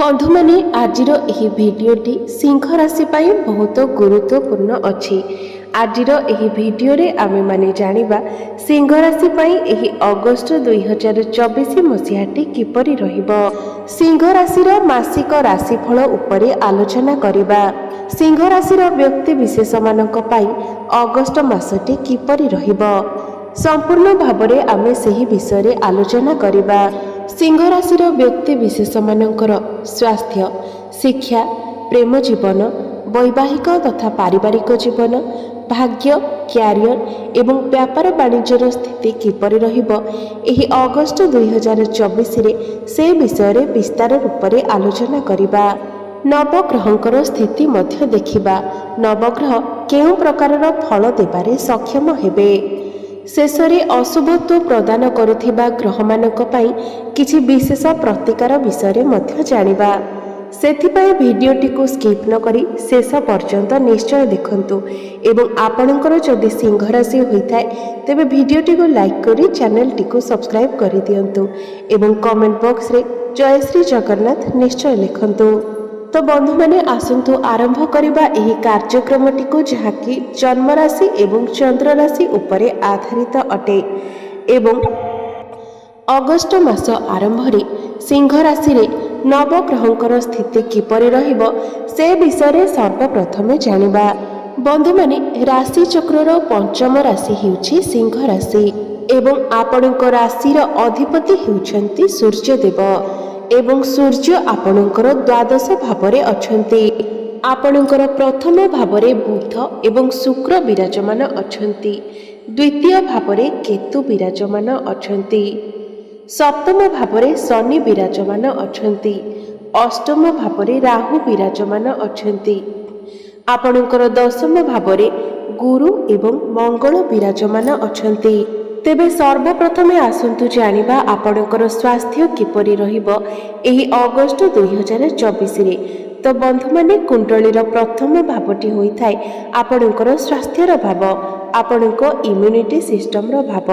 बंधु माने आजिर एही भिडियोटी सिंह राशि पाई बहुत गुरुत्वपूर्ण अछि। आजिर एही भिडियो रे आमे माने जानिबा सिंह राशि पाई एही अगस्त 2024 मसिहाटी किपरि रहिबो। सिंह राशिर मासिक राशिफल उपरे आलोचना करिबा। सिंह राशिर व्यक्ति विशेष मानक पाई अगस्त मासटी किपरि रहिबो संपूर्ण भाबरे आमे सेही विषय रे आलोचना करिबा। सिंह राशिर व्यक्ति विशेष मानकर स्वास्थ्य, शिक्षा, प्रेम जीवन, वैवाहिक तथा पारिवारिक जीवन, भाग्य, क्यारियर एवं व्यापार वाणिज्यर स्थिति किपरि रहिबो एही अगस्त 2024 रे से विषय रे विस्तार रूप रे आलोचना करिबा। नवग्रहंकर स्थिति मध्य देखिबा। नवग्रह केउं प्रकारर फल देबारे सक्षम हेबे। शेषरे अशुभत्व प्रदान करुथिबा ग्रहमानक पाई किछि विशेष प्रतिकार विषय मध्य जानिबा। सेथिपाई भिडियोटी को स्किप न करी शेष पर्यंत निश्चय देखंतु एवं आपणकर जदि सिंह राशि होइथाय तेबे भिडियोटी को लाइक करी चैनलटी को सब्सक्राइब करि दियंतु एवं कमेंट बॉक्स रे जय श्री जगन्नाथ निश्चय लिखंतु। तो बंधु माने आसंतु आरंभ करिबा एही कार्यक्रमटी को जहाँकि जन्म राशि एवं चंद्र राशि उपरे आधारित अटे एवं अगस्त मास आरंभ रे सिंह राशि रे नवग्रहंकर स्थिति किपरि रहिबो से विषय रे सर्वप्रथमे जानिबा। बंधु माने राशि चक्रर पंचम राशि हेउछि सिंह राशि एवं आपणक राशिर अधिपति हेउछन्ति सूर्य देव एवं सूर्य आपणकर द्वादश भावरे अछन्ति। आपणकर प्रथम भावरे बुध एवं शुक्र विराजमान अछन्ति। द्वितीय भावरे केतु विराजमान अछन्ति। सप्तम भावरे शनि विराजमान अछन्ति। अष्टम भावरे राहु विराजमान अछन्ति। आपणकर दशम भावरे गुरु एवं मंगल विराजमान अछन्ति। तेबे सर्वप्रथमे आसंतु जानिबा आपणकर स्वास्थ्य किपरि रहिबो एही अगस्त 2024 रे। तो बंधु माने कुंडलीर प्रथम भावटी होइथाय आपणकर स्वास्थ्यर भाव, आपणक इम्यूनिटी सिस्टम रो भाव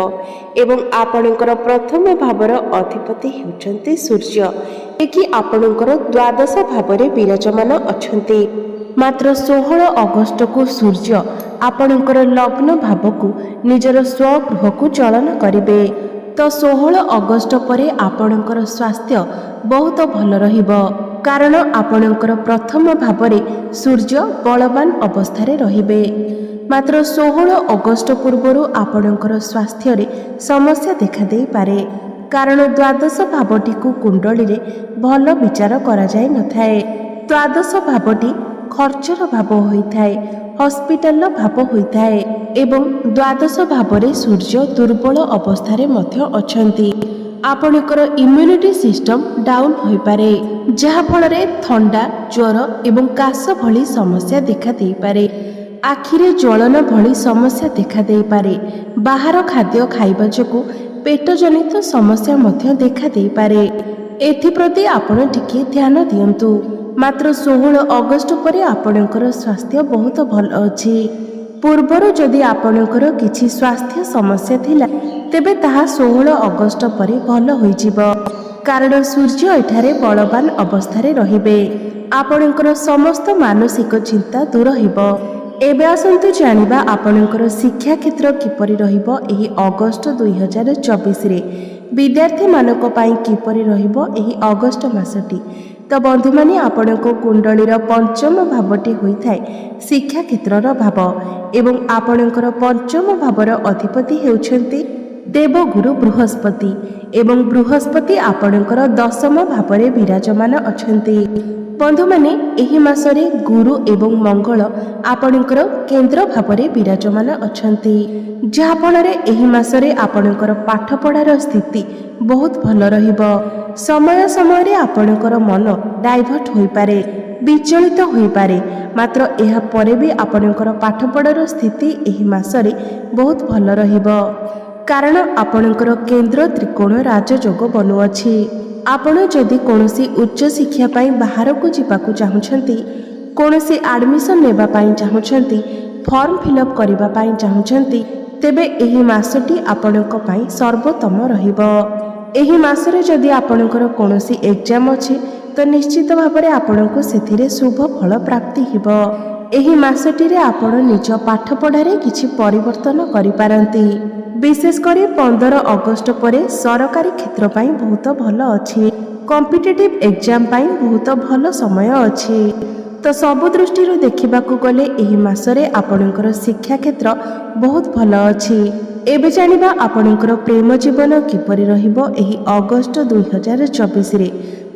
एवं आपणकर प्रथम भावर अधिपति हेउचन्ति सूर्य एकी आपणकर द्वादश भावरे विराजमान अछन्ति। मात्र 16 अगस्त को सूर्य आपणकर लग्न भाव को निजर स्वगृह को चलन करिवे। तो 16 अगस्त परे आपणकर स्वास्थ्य बहुत भल रहिबो कारण आपणकर प्रथम भावरे सूर्य बलवान अवस्थारे रहिबे। मात्र 16 अगस्त पूर्वरु आपणकर स्वास्थ्य रे समस्या देखा देई पारे कारण द्वादश भावटी को कुंडली रे भल विचार करा जाय नथाय। द्वादश भावटी खर्चर भाव होइथाय, हॉस्पिटल भाव होइथाय एवं द्वादश भावरे सूर्य दुर्बल अवस्थारे मध्य अछंती। आपणकर इम्यूनिटी सिस्टम डाउन होई पारे जहा फଳରେ थंडा, ज्वर एवं काश भली समस्या देखा देई पारे। आखिरे ज्वलन भली समस्या देखा देई पारे। बाहर खाद्य खाइबा जोगु पेट जनित समस्या मध्य देखा देई पारे। एथिप्रति आपण टिके ध्यान दियंतु। मात्र 16 अगस्त परे आपणकर स्वास्थ्य बहुत भल अछि। पूर्वरु जदि आपणकर किछि स्वास्थ्य समस्या थिला तेबे ताहा 16 अगस्त परे भल होई जिवो कारण सूर्य एठारे बलवान अवस्थारे रहिबे। आपणकर समस्त मानसिक चिंता दूर हिबो। एबे आसंतु जानिबा आपणकर शिक्षा क्षेत्र किपरि रहिबो एही अगस्त 2024 रे विद्यार्थी मानक पाई किपरि रहिबो एही अगस्त मासटी। तो बंधु माने आपणको कुंडलीर पंचम भावटी होइथाय शिक्षा क्षेत्रर भाव एवं आपणकर पंचम भावर अधिपति हेउछन्ति देवगुरु बृहस्पति एवं बृहस्पति आपणकर दशम भावरे विराजमान अछन्ति। बंधु माने एही मासरे गुरु एवं मंगल आपणकर केंद्र भावरे विराजमान अछन्ति जहा फଳରେ एही मासरे आपणकर पाठ पढ़ार स्थिति बहुत भल रहिबो। समय समय रे आपणकर मन डाइवर्ट होई पारे, विचलित होई पारे मात्र एहा परे भी आपणकर पाठ पढ़ार स्थिति एही मासरे बहुत भल रहिबो कारण आपणकर केंद्र त्रिकोण राजयोग बनु अछि। आपण जदि कोनोसी उच्च शिक्षा पाई बाहर को जिबाकू चाहुछंती, कोनोसी एडमिशन नेबा पाई चाहुछंती, फॉर्म फिलअप करिबा पाई चाहुछंती तेबे एही मासटी आपणक पाई सर्वोत्तम रहिबो। एही मासरे जदि आपणकर कोनोसी एग्जाम अछि ତ ନିଶ୍ଚିତ ଭାବରେ ଆପଣଙ୍କୁ ସେଥିରେ ଶୁଭ ଫଳ ପ୍ରାପ୍ତି ହେବ। ଏହି ମାସଟିରେ ଆପଣ ନିଜ ପାଠପଢ଼ାରେ କିଛି ପରିବର୍ତ୍ତନ କରିପାରନ୍ତି। ବିଶେଷ କରି 15 ଅଗଷ୍ଟ ପରେ ସରକାରୀ କ୍ଷେତ୍ର ପାଇଁ ବହୁତ ଭଲ ଅଛି। କମ୍ପିଟେଟିଭ୍ ଏକ୍ଜାମ୍ ପାଇଁ ବହୁତ ଭଲ ସମୟ ଅଛି। ତ ସବୁ ଦୃଷ୍ଟିରୁ ଦେଖିବାକୁ ଗଲେ ଏହି ମାସରେ ଆପଣଙ୍କର ଶିକ୍ଷା କ୍ଷେତ୍ର ବହୁତ ଭଲ ଅଛି। ଏବେ ଜାଣିବା ଆପଣଙ୍କର ପ୍ରେମ ଜୀବନ କିପରି ରହିବ ଏହି ଅଗଷ୍ଟ 2024ରେ।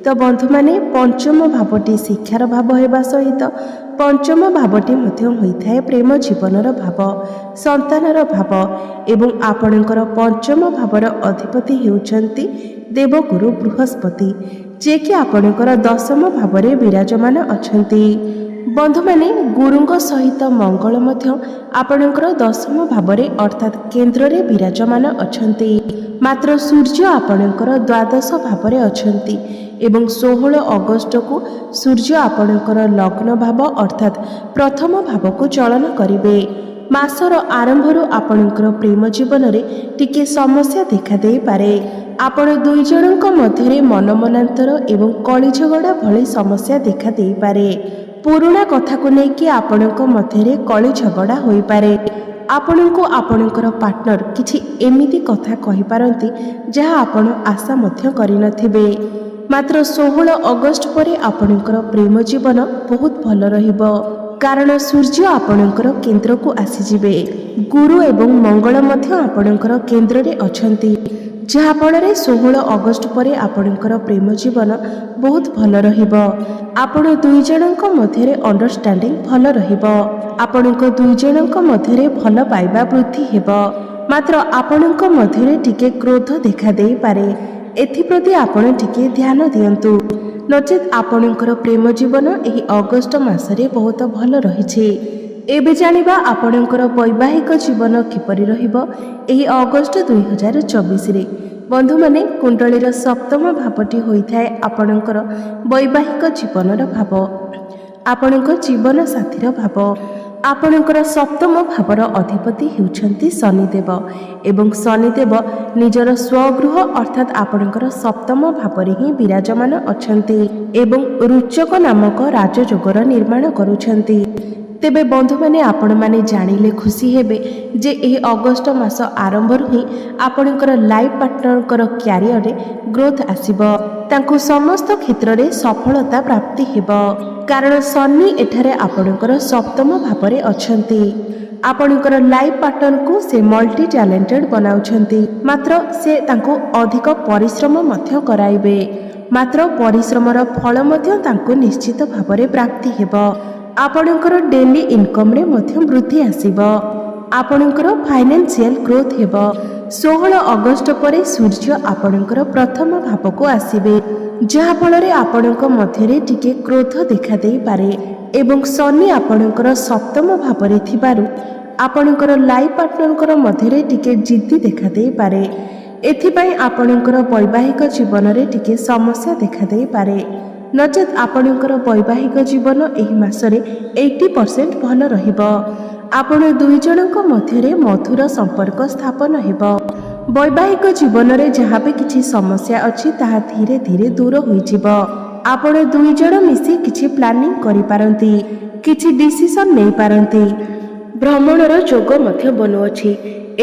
ତ ବନ୍ଧୁମାନେ, ପଞ୍ଚମ ଭାବଟି ଶିକ୍ଷାର ଭାବ ହେବା ସହିତ ପଞ୍ଚମ ଭାବଟି ମଧ୍ୟ ହୋଇଥାଏ ପ୍ରେମ ଜୀବନର ଭାବ, ସନ୍ତାନର ଭାବ ଏବଂ ଆପଣଙ୍କର ପଞ୍ଚମ ଭାବର ଅଧିପତି ହେଉଛନ୍ତି ଦେବଗୁରୁ ବୃହସ୍ପତି, ଯିଏକି ଆପଣଙ୍କର ଦଶମ ଭାବରେ ବିରାଜମାନ ଅଛନ୍ତି। ବନ୍ଧୁମାନେ, ଗୁରୁଙ୍କ ସହିତ ମଙ୍ଗଳ ମଧ୍ୟ ଆପଣଙ୍କର ଦଶମ ଭାବରେ ଅର୍ଥାତ୍ କେନ୍ଦ୍ରରେ ବିରାଜମାନ ଅଛନ୍ତି। ମାତ୍ର ସୂର୍ଯ୍ୟ ଆପଣଙ୍କର ଦ୍ୱାଦଶ ଭାବରେ ଅଛନ୍ତି ଏବଂ 16 ଅଗଷ୍ଟକୁ ସୂର୍ଯ୍ୟ ଆପଣଙ୍କର ଲଗ୍ନ ଭାବ ଅର୍ଥାତ୍ ପ୍ରଥମ ଭାବକୁ ଚଳନ କରିବେ। ମାସର ଆରମ୍ଭରୁ ଆପଣଙ୍କର ପ୍ରେମ ଜୀବନରେ ଟିକେ ସମସ୍ୟା ଦେଖାଦେଇପାରେ। ଆପଣ ଦୁଇ ଜଣଙ୍କ ମଧ୍ୟରେ ମନମନାନ୍ତର ଏବଂ କଳିଝଗଡ଼ା ଭଳି ସମସ୍ୟା ଦେଖାଦେଇପାରେ। ପୁରୁଣା କଥାକୁ ନେଇକି ଆପଣଙ୍କ ମଧ୍ୟରେ କଳିଝଗଡ଼ା ହୋଇପାରେ। ଆପଣଙ୍କୁ ଆପଣଙ୍କର ପାର୍ଟନର କିଛି ଏମିତି କଥା କହିପାରନ୍ତି ଯାହା ଆପଣ ଆଶା ମଧ୍ୟ କରିନଥିବେ। ମାତ୍ର 16 ଅଗଷ୍ଟ ପରେ ଆପଣଙ୍କର ପ୍ରେମ ଜୀବନ ବହୁତ ଭଲ ରହିବ, କାରଣ ସୂର୍ଯ୍ୟ ଆପଣଙ୍କର କେନ୍ଦ୍ରକୁ ଆସିଯିବେ। ଗୁରୁ ଏବଂ ମଙ୍ଗଳ ମଧ୍ୟ ଆପଣଙ୍କର କେନ୍ଦ୍ରରେ ଅଛନ୍ତି, ଯାହାଫଳରେ 16 ଅଗଷ୍ଟ ପରେ ଆପଣଙ୍କର ପ୍ରେମ ଜୀବନ ବହୁତ ଭଲ ରହିବ। ଆପଣ ଦୁଇ ଜଣଙ୍କ ମଧ୍ୟରେ ଅଣ୍ଡରଷ୍ଟାଣ୍ଡିଂ ଭଲ ରହିବ। ଆପଣଙ୍କ ଦୁଇ ଜଣଙ୍କ ମଧ୍ୟରେ ଭଲ ପାଇବା ବୃଦ୍ଧି ହେବ। ମାତ୍ର ଆପଣଙ୍କ ମଧ୍ୟରେ ଟିକେ କ୍ରୋଧ ଦେଖାଦେଇପାରେ। ଏଥିପ୍ରତି ଆପଣ ଟିକେ ଧ୍ୟାନ ଦିଅନ୍ତୁ, ନଚେତ୍ ଆପଣଙ୍କର ପ୍ରେମ ଜୀବନ ଏହି ଅଗଷ୍ଟ ମାସରେ ବହୁତ ଭଲ ରହିଛି। ଏବେ ଜାଣିବା ଆପଣଙ୍କର ବୈବାହିକ ଜୀବନ କିପରି ରହିବ ଏହି ଅଗଷ୍ଟ 2024ରେ। ବନ୍ଧୁମାନେ, କୁଣ୍ଡଳୀର ସପ୍ତମ ଭାବଟି ହୋଇଥାଏ ଆପଣଙ୍କର ବୈବାହିକ ଜୀବନର ଭାବ, ଆପଣଙ୍କ ଜୀବନ ସାଥୀର ଭାବ। ଆପଣଙ୍କର ସପ୍ତମ ଭାବର ଅଧିପତି ହେଉଛନ୍ତି ଶନିଦେବ ଏବଂ ଶନିଦେବ ନିଜର ସ୍ୱଗୃହ ଅର୍ଥାତ୍ ଆପଣଙ୍କର ସପ୍ତମ ଭାବରେ ହିଁ ବିରାଜମାନ ଅଛନ୍ତି ଏବଂ ରୁଚକ ନାମକ ରାଜଯୋଗର ନିର୍ମାଣ କରୁଛନ୍ତି। ତେବେ ବନ୍ଧୁମାନେ, ଆପଣମାନେ ଜାଣିଲେ ଖୁସି ହେବେ ଯେ ଏହି ଅଗଷ୍ଟ ମାସ ଆରମ୍ଭରୁ ହିଁ ଆପଣଙ୍କର ଲାଇଫ୍ ପାର୍ଟନରଙ୍କର କ୍ୟାରିୟରରେ ଗ୍ରୋଥ୍ ଆସିବ। ତାଙ୍କୁ ସମସ୍ତ କ୍ଷେତ୍ରରେ ସଫଳତା ପ୍ରାପ୍ତି ହେବ, କାରଣ ଶନି ଏଠାରେ ଆପଣଙ୍କର ସପ୍ତମ ଭାବରେ ଅଛନ୍ତି। ଆପଣଙ୍କର ଲାଇଫ୍ ପାର୍ଟନରକୁ ସେ ମଲ୍ଟି ଟ୍ୟାଲେଣ୍ଟେଡ୍ ବନାଉଛନ୍ତି, ମାତ୍ର ସେ ତାଙ୍କୁ ଅଧିକ ପରିଶ୍ରମ ମଧ୍ୟ କରାଇବେ। ମାତ୍ର ପରିଶ୍ରମର ଫଳ ମଧ୍ୟ ତାଙ୍କୁ ନିଶ୍ଚିତ ଭାବରେ ପ୍ରାପ୍ତି ହେବ। ଆପଣଙ୍କର ଡେଲି ଇନକମ୍ରେ ମଧ୍ୟ ବୃଦ୍ଧି ଆସିବ। ଆପଣଙ୍କର ଫାଇନାନ୍ସିଆଲ ଗ୍ରୋଥ୍ ହେବ। 16 ଅଗଷ୍ଟ ପରେ ସୂର୍ଯ୍ୟ ଆପଣଙ୍କର ପ୍ରଥମ ଭାବକୁ ଆସିବେ, ଯାହାଫଳରେ ଆପଣଙ୍କ ମଧ୍ୟରେ ଟିକେ କ୍ରୋଧ ଦେଖାଦେଇପାରେ ଏବଂ ଶନି ଆପଣଙ୍କର ସପ୍ତମ ଭାବରେ ଥିବାରୁ ଆପଣଙ୍କର ଲାଇଫ୍ ପାର୍ଟନରଙ୍କର ମଧ୍ୟରେ ଟିକେ ଜିଦ୍ଦି ଦେଖାଦେଇପାରେ। ଏଥିପାଇଁ ଆପଣଙ୍କର ବୈବାହିକ ଜୀବନରେ ଟିକେ ସମସ୍ୟା ଦେଖାଦେଇପାରେ, ନଚେତ୍ ଆପଣଙ୍କର ବୈବାହିକ ଜୀବନ ଏହି ମାସରେ 80% ଭଲ ରହିବ। ଆପଣ ଦୁଇ ଜଣଙ୍କ ମଧ୍ୟରେ ମଧୁର ସମ୍ପର୍କ ସ୍ଥାପନ ହେବ। ବୈବାହିକ ଜୀବନରେ ଯାହା ବି କିଛି ସମସ୍ୟା ଅଛି ତାହା ଧୀରେ ଧୀରେ ଦୂର ହୋଇଯିବ। ଆପଣ ଦୁଇ ଜଣ ମିଶି କିଛି ପ୍ଲାନିଂ କରିପାରନ୍ତି, କିଛି ଡିସିସନ୍ ନେଇପାରନ୍ତି। ଭ୍ରମଣର ଯୋଗ ମଧ୍ୟ ବନୁଅଛି।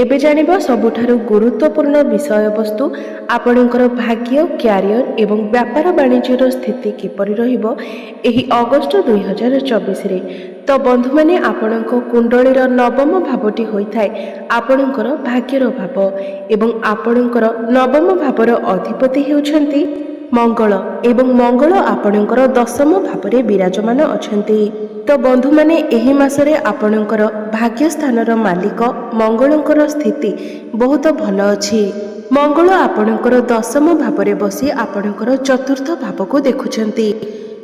ଏବେ ଜାଣିବା ସବୁଠାରୁ ଗୁରୁତ୍ୱପୂର୍ଣ୍ଣ ବିଷୟବସ୍ତୁ ଆପଣଙ୍କର ଭାଗ୍ୟ, କ୍ୟାରିୟର ଏବଂ ବ୍ୟାପାର ବାଣିଜ୍ୟର ସ୍ଥିତି କିପରି ରହିବ ଏହି ଅଗଷ୍ଟ 2024ରେ। ତ ବନ୍ଧୁମାନେ, ଆପଣଙ୍କ କୁଣ୍ଡଳୀର ନବମ ଭାବଟି ହୋଇଥାଏ ଆପଣଙ୍କର ଭାଗ୍ୟର ଭାବ ଏବଂ ଆପଣଙ୍କର ନବମ ଭାବର ଅଧିପତି ହେଉଛନ୍ତି ମଙ୍ଗଳ ଏବଂ ମଙ୍ଗଳ ଆପଣଙ୍କର ଦଶମ ଭାବରେ ବିରାଜମାନ ଅଛନ୍ତି। ତ ବନ୍ଧୁମାନେ, ଏହି ମାସରେ ଆପଣଙ୍କର ଭାଗ୍ୟସ୍ଥାନର ମାଲିକ ମଙ୍ଗଳଙ୍କର ସ୍ଥିତି ବହୁତ ଭଲ ଅଛି। ମଙ୍ଗଳ ଆପଣଙ୍କର ଦଶମ ଭାବରେ ବସି ଆପଣଙ୍କର ଚତୁର୍ଥ ଭାବକୁ ଦେଖୁଛନ୍ତି।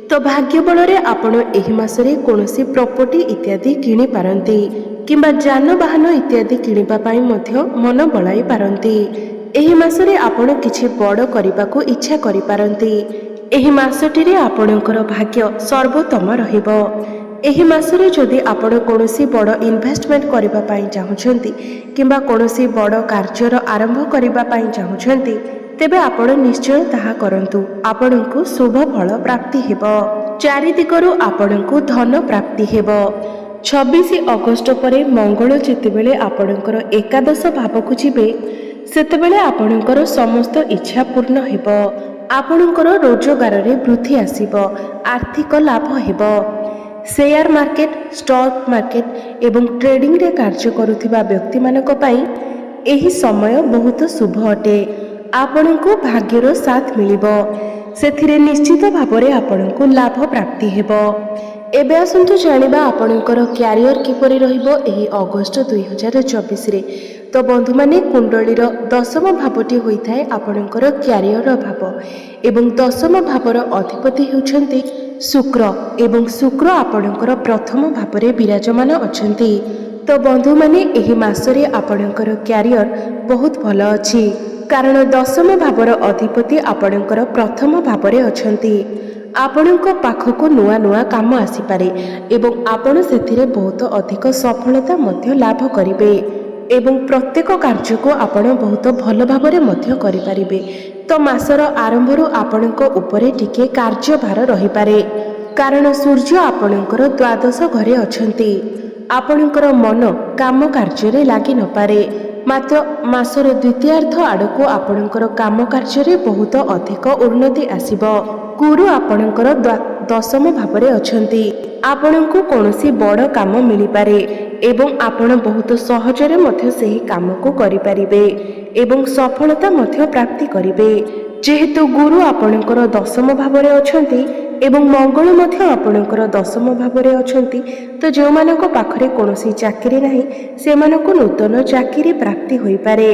ତ ଭାଗ୍ୟ ବଳରେ ଆପଣ ଏହି ମାସରେ କୌଣସି ପ୍ରପର୍ଟି ଇତ୍ୟାଦି କିଣିପାରନ୍ତି କିମ୍ବା ଯାନବାହନ ଇତ୍ୟାଦି କିଣିବା ପାଇଁ ମଧ୍ୟ ମନ ବଳାଇ ପାରନ୍ତି। ଏହି ମାସରେ ଆପଣ କିଛି ବଡ଼ କରିବାକୁ ଇଚ୍ଛା କରିପାରନ୍ତି। ଏହି ମାସଟିରେ ଆପଣଙ୍କର ଭାଗ୍ୟ ସର୍ବୋତ୍ତମ ରହିବ। ଏହି ମାସରେ ଯଦି ଆପଣ କୌଣସି ବଡ଼ ଇନଭେଷ୍ଟମେଣ୍ଟ କରିବା ପାଇଁ ଚାହୁଁଛନ୍ତି କିମ୍ବା କୌଣସି ବଡ଼ କାର୍ଯ୍ୟର ଆରମ୍ଭ କରିବା ପାଇଁ ଚାହୁଁଛନ୍ତି, ତେବେ ଆପଣ ନିଶ୍ଚୟ ତାହା କରନ୍ତୁ। ଆପଣଙ୍କୁ ଶୁଭ ଫଳ ପ୍ରାପ୍ତି ହେବ। ଚାରିଦିଗରୁ ଆପଣଙ୍କୁ ଧନ ପ୍ରାପ୍ତି ହେବ। 26 ଅଗଷ୍ଟ ପରେ ମଙ୍ଗଳ ଯେତେବେଳେ ଆପଣଙ୍କର ଏକାଦଶ ଭାବକୁ ଯିବେ, ସେତେବେଳେ ଆପଣଙ୍କର ସମସ୍ତ ଇଚ୍ଛା ପୂର୍ଣ୍ଣ ହେବ। ଆପଣଙ୍କର ରୋଜଗାରରେ ବୃଦ୍ଧି ଆସିବ। ଆର୍ଥିକ ଲାଭ ହେବ। ସେୟାର ମାର୍କେଟ, ଷ୍ଟକ୍ ମାର୍କେଟ ଏବଂ ଟ୍ରେଡିଂରେ କାର୍ଯ୍ୟ କରୁଥିବା ବ୍ୟକ୍ତିମାନଙ୍କ ପାଇଁ ଏହି ସମୟ ବହୁତ ଶୁଭ ଅଟେ। ଆପଣଙ୍କୁ ଭାଗ୍ୟର ସାଥ ମିଳିବ। ସେଥିରେ ନିଶ୍ଚିତ ଭାବରେ ଆପଣଙ୍କୁ ଲାଭ ପ୍ରାପ୍ତି ହେବ। ଏବେ ଆସନ୍ତୁ ଜାଣିବା ଆପଣଙ୍କର କ୍ୟାରିୟର କିପରି ରହିବ ଏହି ଅଗଷ୍ଟ 2024ରେ। ତ ବନ୍ଧୁମାନେ, କୁଣ୍ଡଳୀର ଦଶମ ଭାବଟି ହୋଇଥାଏ ଆପଣଙ୍କର କ୍ୟାରିୟର ଭାବ ଏବଂ ଦଶମ ଭାବର ଅଧିପତି ହେଉଛନ୍ତି ଶୁକ୍ର ଏବଂ ଶୁକ୍ର ଆପଣଙ୍କର ପ୍ରଥମ ଭାବରେ ବିରାଜମାନ ଅଛନ୍ତି। ତ ବନ୍ଧୁମାନେ, ଏହି ମାସରେ ଆପଣଙ୍କର କ୍ୟାରିୟର ବହୁତ ଭଲ ଅଛି, କାରଣ ଦଶମ ଭାବର ଅଧିପତି ଆପଣଙ୍କର ପ୍ରଥମ ଭାବରେ ଅଛନ୍ତି। ଆପଣଙ୍କ ପାଖକୁ ନୂଆ ନୂଆ କାମ ଆସିପାରେ ଏବଂ ଆପଣ ସେଥିରେ ବହୁତ ଅଧିକ ସଫଳତା ମଧ୍ୟ ଲାଭ କରିବେ ଏବଂ ପ୍ରତ୍ୟେକ କାର୍ଯ୍ୟକୁ ଆପଣ ବହୁତ ଭଲ ଭାବରେ ମଧ୍ୟ କରିପାରିବେ। ତ ମାସର ଆରମ୍ଭରୁ ଆପଣଙ୍କ ଉପରେ ଟିକେ କାର୍ଯ୍ୟଭାର ରହିପାରେ, କାରଣ ସୂର୍ଯ୍ୟ ଆପଣଙ୍କର ଦ୍ୱାଦଶ ଘରେ ଅଛନ୍ତି। ଆପଣଙ୍କର ମନ କାମ କାର୍ଯ୍ୟରେ ଲାଗି ନପାରେ, ମାତ୍ର ମାସର ଦ୍ୱିତୀୟାର୍ଦ୍ଧ ଆଡ଼କୁ ଆପଣଙ୍କର କାମ କାର୍ଯ୍ୟରେ ବହୁତ ଅଧିକ ଉନ୍ନତି ଆସିବ। ଗୁରୁ ଆପଣଙ୍କର ଦଶମ ଭାବରେ ଅଛନ୍ତି। ଆପଣଙ୍କୁ କୌଣସି ବଡ଼ କାମ ମିଳିପାରେ ଏବଂ ଆପଣ ବହୁତ ସହଜରେ ମଧ୍ୟ ସେହି କାମକୁ କରିପାରିବେ ଏବଂ ସଫଳତା ମଧ୍ୟ ପ୍ରାପ୍ତି କରିବେ। ଯେହେତୁ ଗୁରୁ ଆପଣଙ୍କର ଦଶମ ଭାବରେ ଅଛନ୍ତି ଏବଂ ମଙ୍ଗଳ ମଧ୍ୟ ଆପଣଙ୍କର ଦଶମ ଭାବରେ ଅଛନ୍ତି, ତ ଯେଉଁମାନଙ୍କ ପାଖରେ କୌଣସି ଚାକିରି ନାହିଁ ସେମାନଙ୍କୁ ନୂତନ ଚାକିରି ପ୍ରାପ୍ତି ହୋଇପାରେ।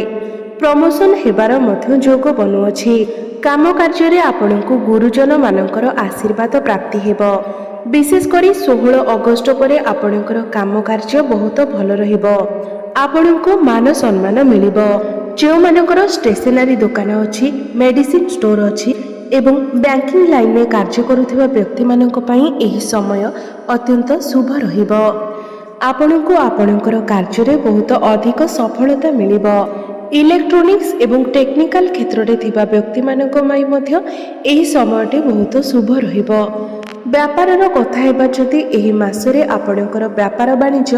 ପ୍ରମୋଶନ ହେବାର ମଧ୍ୟ ଯୋଗ ବନୁଅଛି। କାମ କାର୍ଯ୍ୟରେ ଆପଣଙ୍କୁ ଗୁରୁଜନମାନଙ୍କର ଆଶୀର୍ବାଦ ପ୍ରାପ୍ତି ହେବ। ବିଶେଷ କରି 16 ଅଗଷ୍ଟ ପରେ ଆପଣଙ୍କର କାମ କାର୍ଯ୍ୟ ବହୁତ ଭଲ ରହିବ। ଆପଣଙ୍କୁ ମାନ ସମ୍ମାନ ମିଳିବ। ଯେଉଁମାନଙ୍କର ଷ୍ଟେସନାରୀ ଦୋକାନ ଅଛି, ମେଡିସିନ ଷ୍ଟୋର ଅଛି ଏବଂ ବ୍ୟାଙ୍କିଂ ଲାଇନରେ କାର୍ଯ୍ୟ କରୁଥିବା ବ୍ୟକ୍ତିମାନଙ୍କ ପାଇଁ ଏହି ସମୟ ଅତ୍ୟନ୍ତ ଶୁଭ ରହିବ। ଆପଣଙ୍କୁ ଆପଣଙ୍କର କାର୍ଯ୍ୟରେ ବହୁତ ଅଧିକ ସଫଳତା ମିଳିବ। ଇଲେକ୍ଟ୍ରୋନିକ୍ସ ଏବଂ ଟେକ୍ନିକାଲ କ୍ଷେତ୍ରରେ ଥିବା ବ୍ୟକ୍ତିମାନଙ୍କ ପାଇଁ ମଧ୍ୟ ଏହି ସମୟଟି ବହୁତ ଶୁଭ ରହିବ। ବ୍ୟାପାରର କଥା ହେବା ଯଦି, ଏହି ମାସରେ ଆପଣଙ୍କର ବ୍ୟାପାର ବାଣିଜ୍ୟ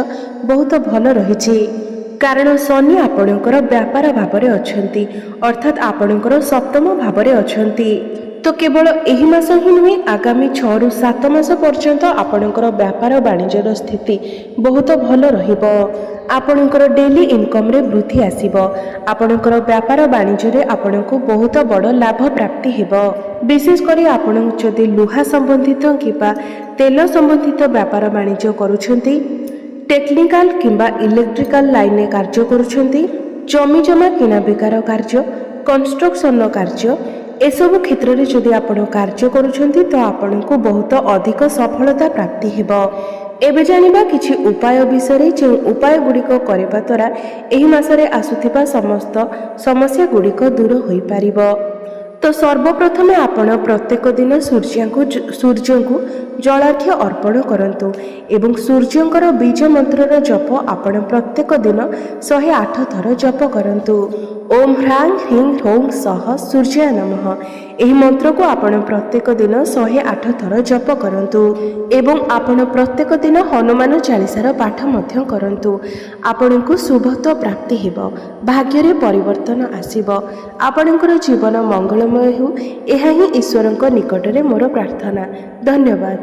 ବହୁତ ଭଲ ରହିଛି, କାରଣ ଶନି ଆପଣଙ୍କର ବ୍ୟାପାର ଭାବରେ ଅଛନ୍ତି, ଅର୍ଥାତ୍ ଆପଣଙ୍କର ସପ୍ତମ ଭାବରେ ଅଛନ୍ତି। ତ କେବଳ ଏହି ମାସ ହିଁ ନୁହେଁ, ଆଗାମୀ 6ରୁ 7 ମାସ ପର୍ଯ୍ୟନ୍ତ ଆପଣଙ୍କର ବ୍ୟାପାର ବାଣିଜ୍ୟର ସ୍ଥିତି ବହୁତ ଭଲ ରହିବ। ଆପଣଙ୍କର ଡେଲି ଇନକମ୍ରେ ବୃଦ୍ଧି ଆସିବ। ଆପଣଙ୍କର ବ୍ୟାପାର ବାଣିଜ୍ୟରେ ଆପଣଙ୍କୁ ବହୁତ ବଡ଼ ଲାଭ ପ୍ରାପ୍ତି ହେବ। ବିଶେଷ କରି ଆପଣ ଯଦି ଲୁହା ସମ୍ବନ୍ଧିତ କିମ୍ବା ତେଲ ସମ୍ବନ୍ଧିତ ବ୍ୟାପାର ବାଣିଜ୍ୟ କରୁଛନ୍ତି, ଟେକ୍ନିକାଲ କିମ୍ବା ଇଲେକ୍ଟ୍ରିକାଲ ଲାଇନରେ କାର୍ଯ୍ୟ କରୁଛନ୍ତି, ଜମିଜମା କିଣାବିକାର କାର୍ଯ୍ୟ, କନଷ୍ଟ୍ରକ୍ସନର କାର୍ଯ୍ୟ, ଏସବୁ କ୍ଷେତ୍ରରେ ଯଦି ଆପଣ କାର୍ଯ୍ୟ କରୁଛନ୍ତି ତ ଆପଣଙ୍କୁ ବହୁତ ଅଧିକ ସଫଳତା ପ୍ରାପ୍ତି ହେବ। ଏବେ ଜାଣିବା କିଛି ଉପାୟ ବିଷୟରେ, ଯେଉଁ ଉପାୟ ଗୁଡ଼ିକ କରିବା ଦ୍ୱାରା ଏହି ମାସରେ ଆସୁଥିବା ସମସ୍ତ ସମସ୍ୟା ଗୁଡ଼ିକ ଦୂର ହୋଇପାରିବ। ତ ସର୍ବପ୍ରଥମେ ଆପଣ ପ୍ରତ୍ୟେକ ଦିନ ସୂର୍ଯ୍ୟଙ୍କୁ ଜଳାର୍ଘ୍ୟ ଅର୍ପଣ କରନ୍ତୁ ଏବଂ ସୂର୍ଯ୍ୟଙ୍କର ବୀଜ ମନ୍ତ୍ରର ଜପ ଆପଣ ପ୍ରତ୍ୟେକ ଦିନ 108 ଥର ଜପ କରନ୍ତୁ। ଓମ୍ ହ୍ରାଂ ହ୍ରିଂ ହ୍ରୌଂ ସଃ ସୂର୍ଯ୍ୟାୟ ନମଃ। ଏହି ମନ୍ତ୍ରକୁ ଆପଣ ପ୍ରତ୍ୟେକ ଦିନ 108 ଥର ଜପ କରନ୍ତୁ ଏବଂ ଆପଣ ପ୍ରତ୍ୟେକ ଦିନ ହନୁମାନ ଚାଳିଶାର ପାଠ ମଧ୍ୟ କରନ୍ତୁ। ଆପଣଙ୍କୁ ଶୁଭତ୍ୱ ପ୍ରାପ୍ତି ହେବ। ଭାଗ୍ୟରେ ପରିବର୍ତ୍ତନ ଆସିବ। ଆପଣଙ୍କର ଜୀବନ ମଙ୍ଗଳମୟ ହେଉ, ଏହା ହିଁ ଈଶ୍ୱରଙ୍କ ନିକଟରେ ମୋର ପ୍ରାର୍ଥନା। ଧନ୍ୟବାଦ।